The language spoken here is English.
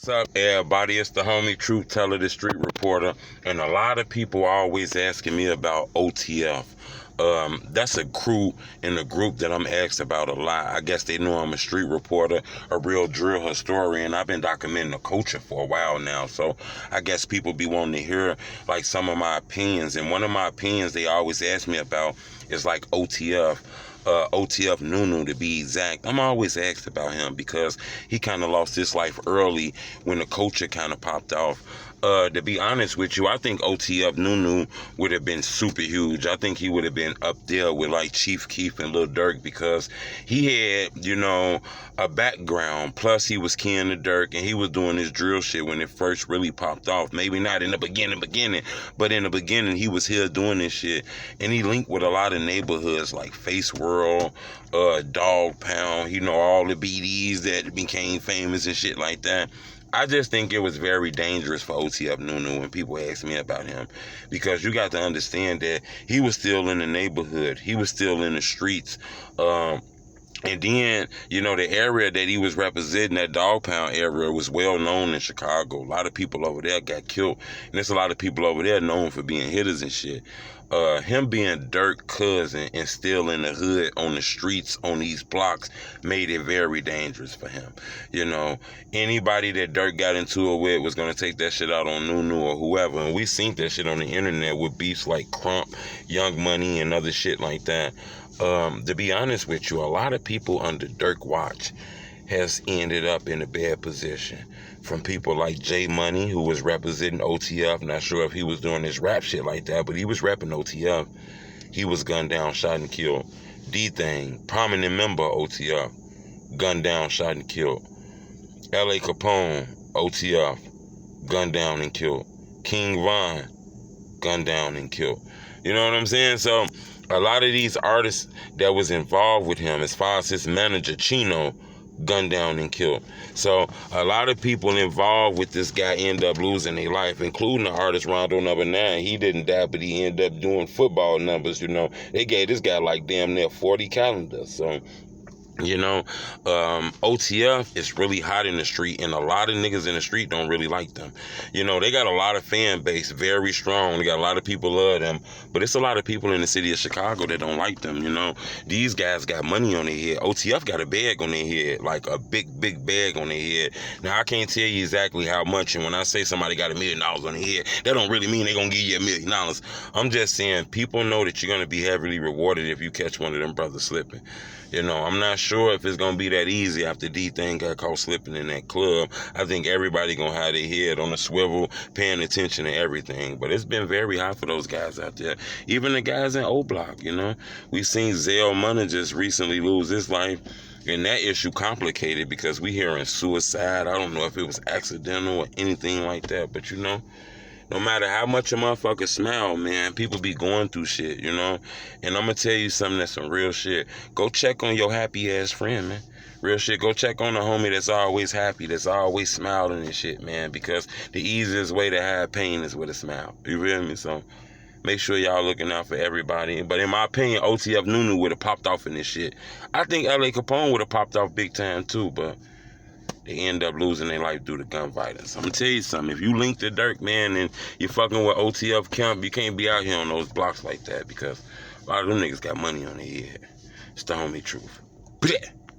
What's up, everybody? It's the homie Truth Teller, the street reporter, and a lot of people are always asking me about OTF. That's a crew in the group that I'm asked about a lot. I guess they know I'm a street reporter, a real drill historian. I've been documenting the culture for a while now, so I guess people be wanting to hear like some of my opinions. And one of my opinions they always ask me about is like OTF. OTFNunu to be exact. I'm always asked about him because he kind of lost his life early when the culture kind of popped off. To be honest with you, I think OTFNunu would have been super huge. I think he would have been up there with like Chief Keef and Lil Durk because he had, a background. Plus, he was kin to Durk and he was doing his drill shit when it first really popped off. Maybe not in the beginning, but in the beginning, he was here doing this shit. And he linked with a lot of neighborhoods like Face World, Dog Pound, all the BDs that became famous and shit like that. I just think it was very dangerous for OTFNunu when people ask me about him because you got to understand that he was still in the neighborhood. He was still in the streets. And then, the area that he was representing, that Dog Pound area, was well known in Chicago. A lot of people over there got killed. And there's a lot of people over there known for being hitters and shit. Him being Durk's cousin and still in the hood on the streets on these blocks made it very dangerous for him. Anybody that Durk got into it with was going to take that shit out on Nunu or whoever. And we seen that shit on the internet with beefs like Crump, Young Money, and other shit like that. To be honest with you, a lot of people under Durk watch has ended up in a bad position. From people like J Money, who was representing OTF. Not sure if he was doing his rap shit like that, but he was rapping OTF. He was gunned down, shot, and killed. D-Thing, prominent member of OTF, gunned down, shot, and killed. L.A. Capone, OTF, gunned down and killed. King Von, gunned down and killed. You know what I'm saying? So a lot of these artists that was involved with him, as far as his manager, Chino, gunned down and killed. So a lot of people involved with this guy end up losing their life, including the artist Rondo Number 9. He didn't die, but he ended up doing football numbers. They gave this guy like damn near 40 calendars. So OTF is really hot in the street, and a lot of niggas in the street don't really like them. They got a lot of fan base, very strong. They got a lot of people love them, but it's a lot of people in the city of Chicago that don't like them. These guys got money on their head. OTF got a bag on their head, like a big bag on their head. Now I can't tell you exactly how much, and when I say somebody got $1 million on their head, that don't really mean they're gonna give you $1 million. I'm just saying people know that you're gonna be heavily rewarded if you catch one of them brothers slipping. I'm not sure if it's gonna be that easy after D-Thing got caught slipping in that club. I think everybody gonna have their head on a swivel, paying attention to everything. But it's been very hot for those guys out there. Even the guys in O-Block, we seen Zell Money just recently lose his life. And that issue complicated because we hearing suicide. I don't know if it was accidental or anything like that, but no matter how much a motherfucker smile, man, people be going through shit, And I'm going to tell you something that's some real shit. Go check on your happy-ass friend, man. Real shit. Go check on the homie that's always happy, that's always smiling and shit, man, because the easiest way to hide pain is with a smile. You feel me? So make sure y'all looking out for everybody. But in my opinion, OTFNunu would have popped off in this shit. I think L.A. Capone would have popped off big time, too, but they end up losing their life due to gun violence. I'm going to tell you something. If you link to Durk, man, and you're fucking with OTF camp, you can't be out here on those blocks like that because a lot of them niggas got money on their head. It's the homie Truth. Blech.